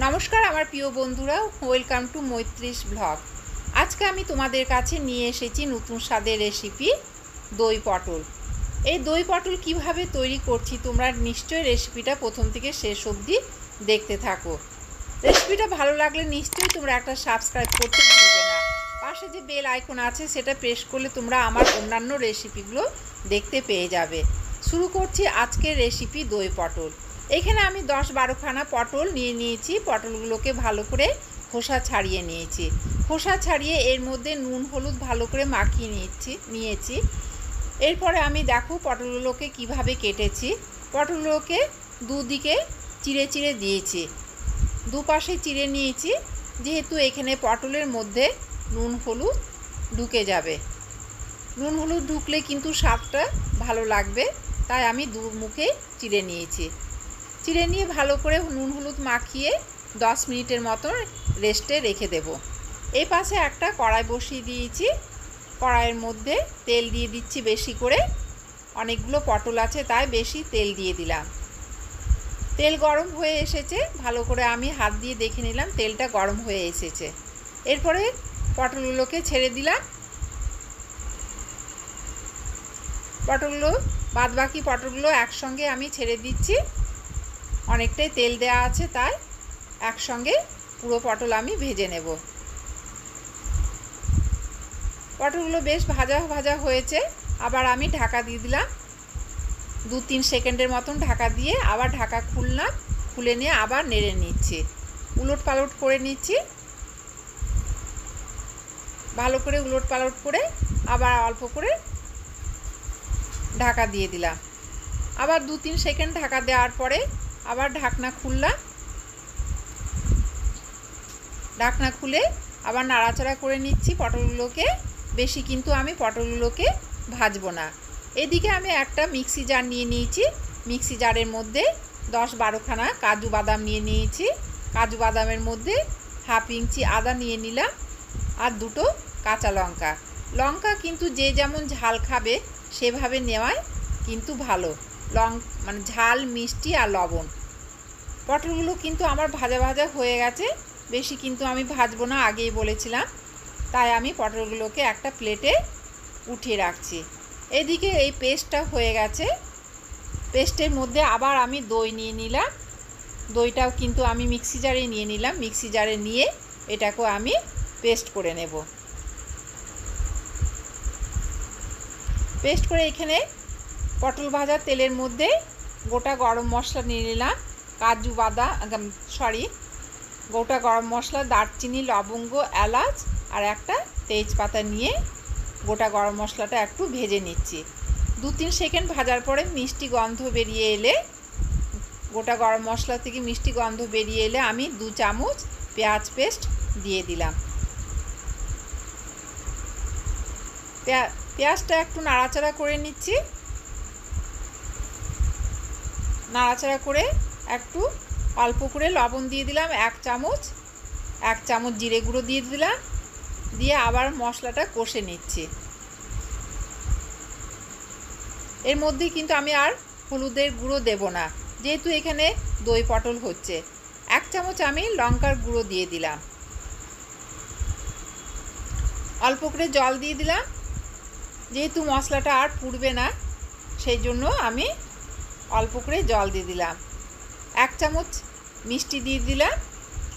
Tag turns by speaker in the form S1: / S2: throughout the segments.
S1: নমস্কার আমার প্রিয় বন্ধুরা, ওয়েলকাম টু মৈত্রীস ব্লগ। আজকে আমি তোমাদের কাছে নিয়ে এসেছি নতুন স্বাদের রেসিপি দই পটল। এই দই পটল কিভাবে তৈরি করছি তোমরা নিশ্চয়ই রেসিপিটা প্রথম থেকে শেষ অবধি দেখতে থাকো। রেসিপিটা ভালো লাগলে নিশ্চয়ই তোমরা একটা সাবস্ক্রাইব করতে ভুলবে না। পাশে যে বেল আইকন আছে সেটা প্রেস করলে তোমরা আমার অন্যান্য রেসিপিগুলো দেখতে পেয়ে যাবে। শুরু করছি আজকের রেসিপি দই পটল। এখানে আমি 10-12খানা পটল নিয়ে নিয়েছি। পটলগুলোকে ভালো করে খোসা ছাড়িয়ে নিয়েছি। খোসা ছাড়িয়ে এর মধ্যে নুন হলুদ ভালো করে মাখিয়ে নিয়েছি। এরপরে আমি দেখো পটলগুলোকে কিভাবে কেটেছি। পটলগুলোকে দুদিকে চিড়ে চিড়ে দিয়েছি, দুপাশে চিড়ে নিয়েছি, যেহেতু এখানে পটলের মধ্যে নুন হলুদ ঢুকে যাবে। নুন হলুদ ঢুকলে কিন্তু স্বাদটা ভালো লাগবে, তাই আমি দু মুখে চিড়ে নিয়েছি। চিড়ে নিয়ে ভালো করে নুন হলুদ মাখিয়ে 10 মিনিটের মতো রেস্টে রেখে দেব। এই পাশে একটা কড়াই বসিয়ে দিয়েছি। কড়াইয়ের মধ্যে তেল দিয়ে দিচ্ছি বেশি করে, অনেকগুলো পটল আছে তাই বেশি তেল দিয়ে দিলাম। তেল গরম হয়ে এসেছে, ভালো করে আমি হাত দিয়ে দেখে নিলাম তেলটা গরম হয়ে এসেছে। এরপরে পটলগুলোকে ছেড়ে দিলাম। পটলগুলো বাদবাকি পটলগুলো একসঙ্গে আমি ছেড়ে দিচ্ছি। অনেকটাই তেল দেওয়া আছে তাই একসঙ্গে পুরো পটল আমি ভেজে নেব। পটলগুলো বেশ ভাজা ভাজা হয়েছে, আবার আমি ঢাকা দিয়ে দিলাম। 2-3 সেকেন্ডের মতন ঢাকা দিয়ে আবার ঢাকা খুললাম। খুলে নিয়ে আবার নেড়ে নিচ্ছি, উলট পালট করে নিচ্ছি। ভালো করে উলট পালট করে আবার অল্প করে ঢাকা দিয়ে দিলাম। আবার 2-3 সেকেন্ড ঢাকা দেওয়ার পরে আবার ঢাকনা খুললাম। ঢাকনা খুলে আবার নাড়াচাড়া করে নিচ্ছি পটলগুলোকে। বেশি কিন্তু আমি পটলগুলোকে ভাজবো না। এদিকে আমি একটা মিক্সি জার নিয়ে নিয়েছি। মিক্সি জারের মধ্যে 10-12খানা কাজু বাদাম নিয়ে নিয়েছি। কাজু বাদামের মধ্যে 1/2 ইঞ্চি আদা নিয়ে নিলাম, আর 2টো কাঁচা লঙ্কা। লঙ্কা কিন্তু যে যেমন ঝাল খাবে সেভাবে নেওয়াই কিন্তু ভালো। মানে ঝাল, মিষ্টি আর লবণ। পটলগুলো কিন্তু আমার ভাজা ভাজা হয়ে গেছে, বেশি কিন্তু আমি ভাজবো না, আগেই বলেছিলাম। তাই আমি পটলগুলোকে একটা প্লেটে উঠিয়ে রাখছি। এদিকে এই পেস্টটা হয়ে গেছে। পেস্টের মধ্যে আবার আমি দই নিয়ে নিলাম। দইটাও কিন্তু আমি মিক্সি জারে নিয়ে নিলাম। মিক্সি জারে নিয়ে এটাকেও আমি পেস্ট করে নেব। পেস্ট করে এখানে পটল ভাজা তেলের মধ্যে গোটা গরম মশলা নিয়ে নিলাম। কাজু বাদাম গোটা গরম মশলা, দারচিনি, লবঙ্গ, এলাচ আর একটা তেজপাতা নিয়ে গোটা গরম মশলাটা একটু ভেজে নিচ্ছি। 2-3 সেকেন্ড ভাজার পরে মিষ্টি গন্ধ বেরিয়ে এলে, গোটা গরম মশলা থেকে মিষ্টি গন্ধ বেরিয়ে এলে আমি 2 চামচ পেঁয়াজ পেস্ট দিয়ে দিলাম। পেঁয়াজটা একটু নাড়াচাড়া করে নিচ্ছি। নাড়াচাড়া করে একটু অল্প করে লবণ দিয়ে দিলাম 1 চামচ। 1 চামচ জিরে গুঁড়ো দিয়ে দিলাম। দিয়ে আবার মশলাটা কষে নিচ্ছি। এর মধ্যে কিন্তু আমি আর হলুদের গুঁড়ো দেব না, যেহেতু এখানে দই পটল হচ্ছে। 1 চামচ আমি লঙ্কার গুঁড়ো দিয়ে দিলাম। অল্প করে জল দিয়ে দিলাম, যেহেতু মশলাটা আর পুড়বে না সেই জন্য আমি অল্প করে জল দিয়ে দিলাম। 1 চামচ মিষ্টি দিয়ে দিলাম।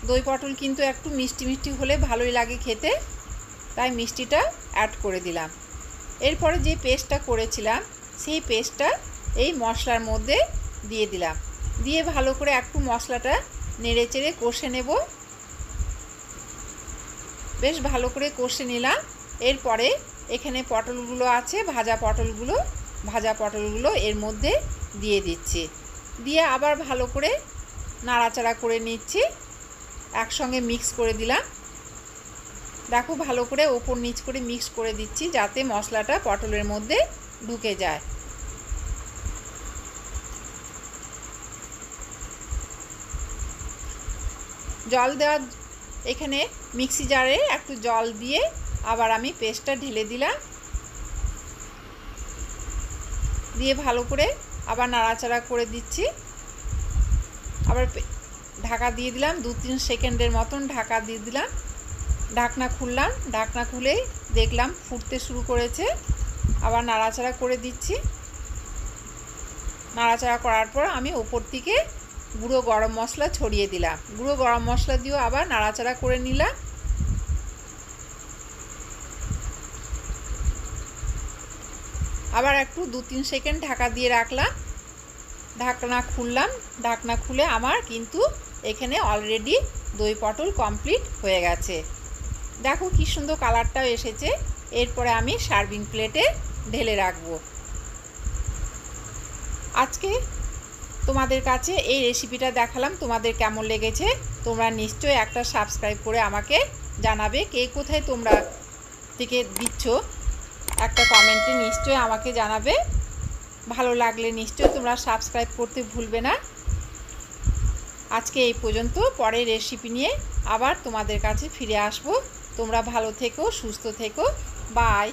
S1: দই পটল কিন্তু একটু মিষ্টি মিষ্টি হলে ভালোই লাগে খেতে, তাই মিষ্টিটা অ্যাড করে দিলাম। এরপরে যে পেস্টটা করেছিলাম সেই পেস্টটা এই মশলার মধ্যে দিয়ে দিলাম। দিয়ে ভালো করে একটু মশলাটা নেড়ে চেড়ে কষে নেব। বেশ ভালো করে কষে নিলাম। এরপরে এখানে পটলগুলো আছে, ভাজা পটলগুলো এর মধ্যে দিয়ে দিচ্ছি। দিয়ে আবার ভালো করে নাড়াচাড়া করে নিচ্ছি। একসঙ্গে মিক্স করে দিলাম। দেখো ভালো করে ওপর নিচ করে মিক্স করে দিচ্ছি যাতে মশলাটা পটলের মধ্যে ঢুকে যায়। জল দেওয়া, এখানে মিক্সি জারে একটু জল দিয়ে আবার আমি পেস্টটা ঢেলে দিলাম। দিয়ে ভালো করে আবার নাড়াচাড়া করে দিচ্ছি। আবার ঢাকা দিয়ে দিলাম, 2-3 সেকেন্ডের মতন ঢাকা দিয়ে দিলাম। ঢাকনা খুললাম, ঢাকনা খুলেই দেখলাম ফুটতে শুরু করেছে। আবার নাড়াচাড়া করে দিচ্ছি। নাড়াচাড়া করার পর আমি ওপর থেকে গুঁড়ো গরম মশলা ছড়িয়ে দিলাম। গুঁড়ো গরম মশলা দিয়েও আবার নাড়াচাড়া করে নিলাম। আবার একটু 2-3 সেকেন্ড ঢাকা দিয়ে রাখলাম। ঢাকনা খুললাম, ঢাকনা খুলে আমার কিন্তু এখানে অলরেডি দই পটল কমপ্লিট হয়ে গেছে। দেখো কি সুন্দর কালারটাও এসেছে। এরপরে আমি সার্ভিং প্লেটে ঢেলে রাখবো। আজকে তোমাদের কাছে এই রেসিপিটা দেখালাম, তোমাদের কেমন লেগেছে তোমরা নিশ্চয়ই একটা সাবস্ক্রাইব করে আমাকে জানাবে। কে কোথায় তোমরা থেকে দিচ্ছ একটা কমেন্টে নিশ্চয়ই আমাকে জানাবে। ভালো লাগলে নিশ্চয়ই তোমরা সাবস্ক্রাইব করতে ভুলবে না। আজকে এই পর্যন্ত, পরের রেসিপি নিয়ে আবার তোমাদের কাছে ফিরে আসবো। তোমরা ভালো থেকো, সুস্থ থেকো। বাই।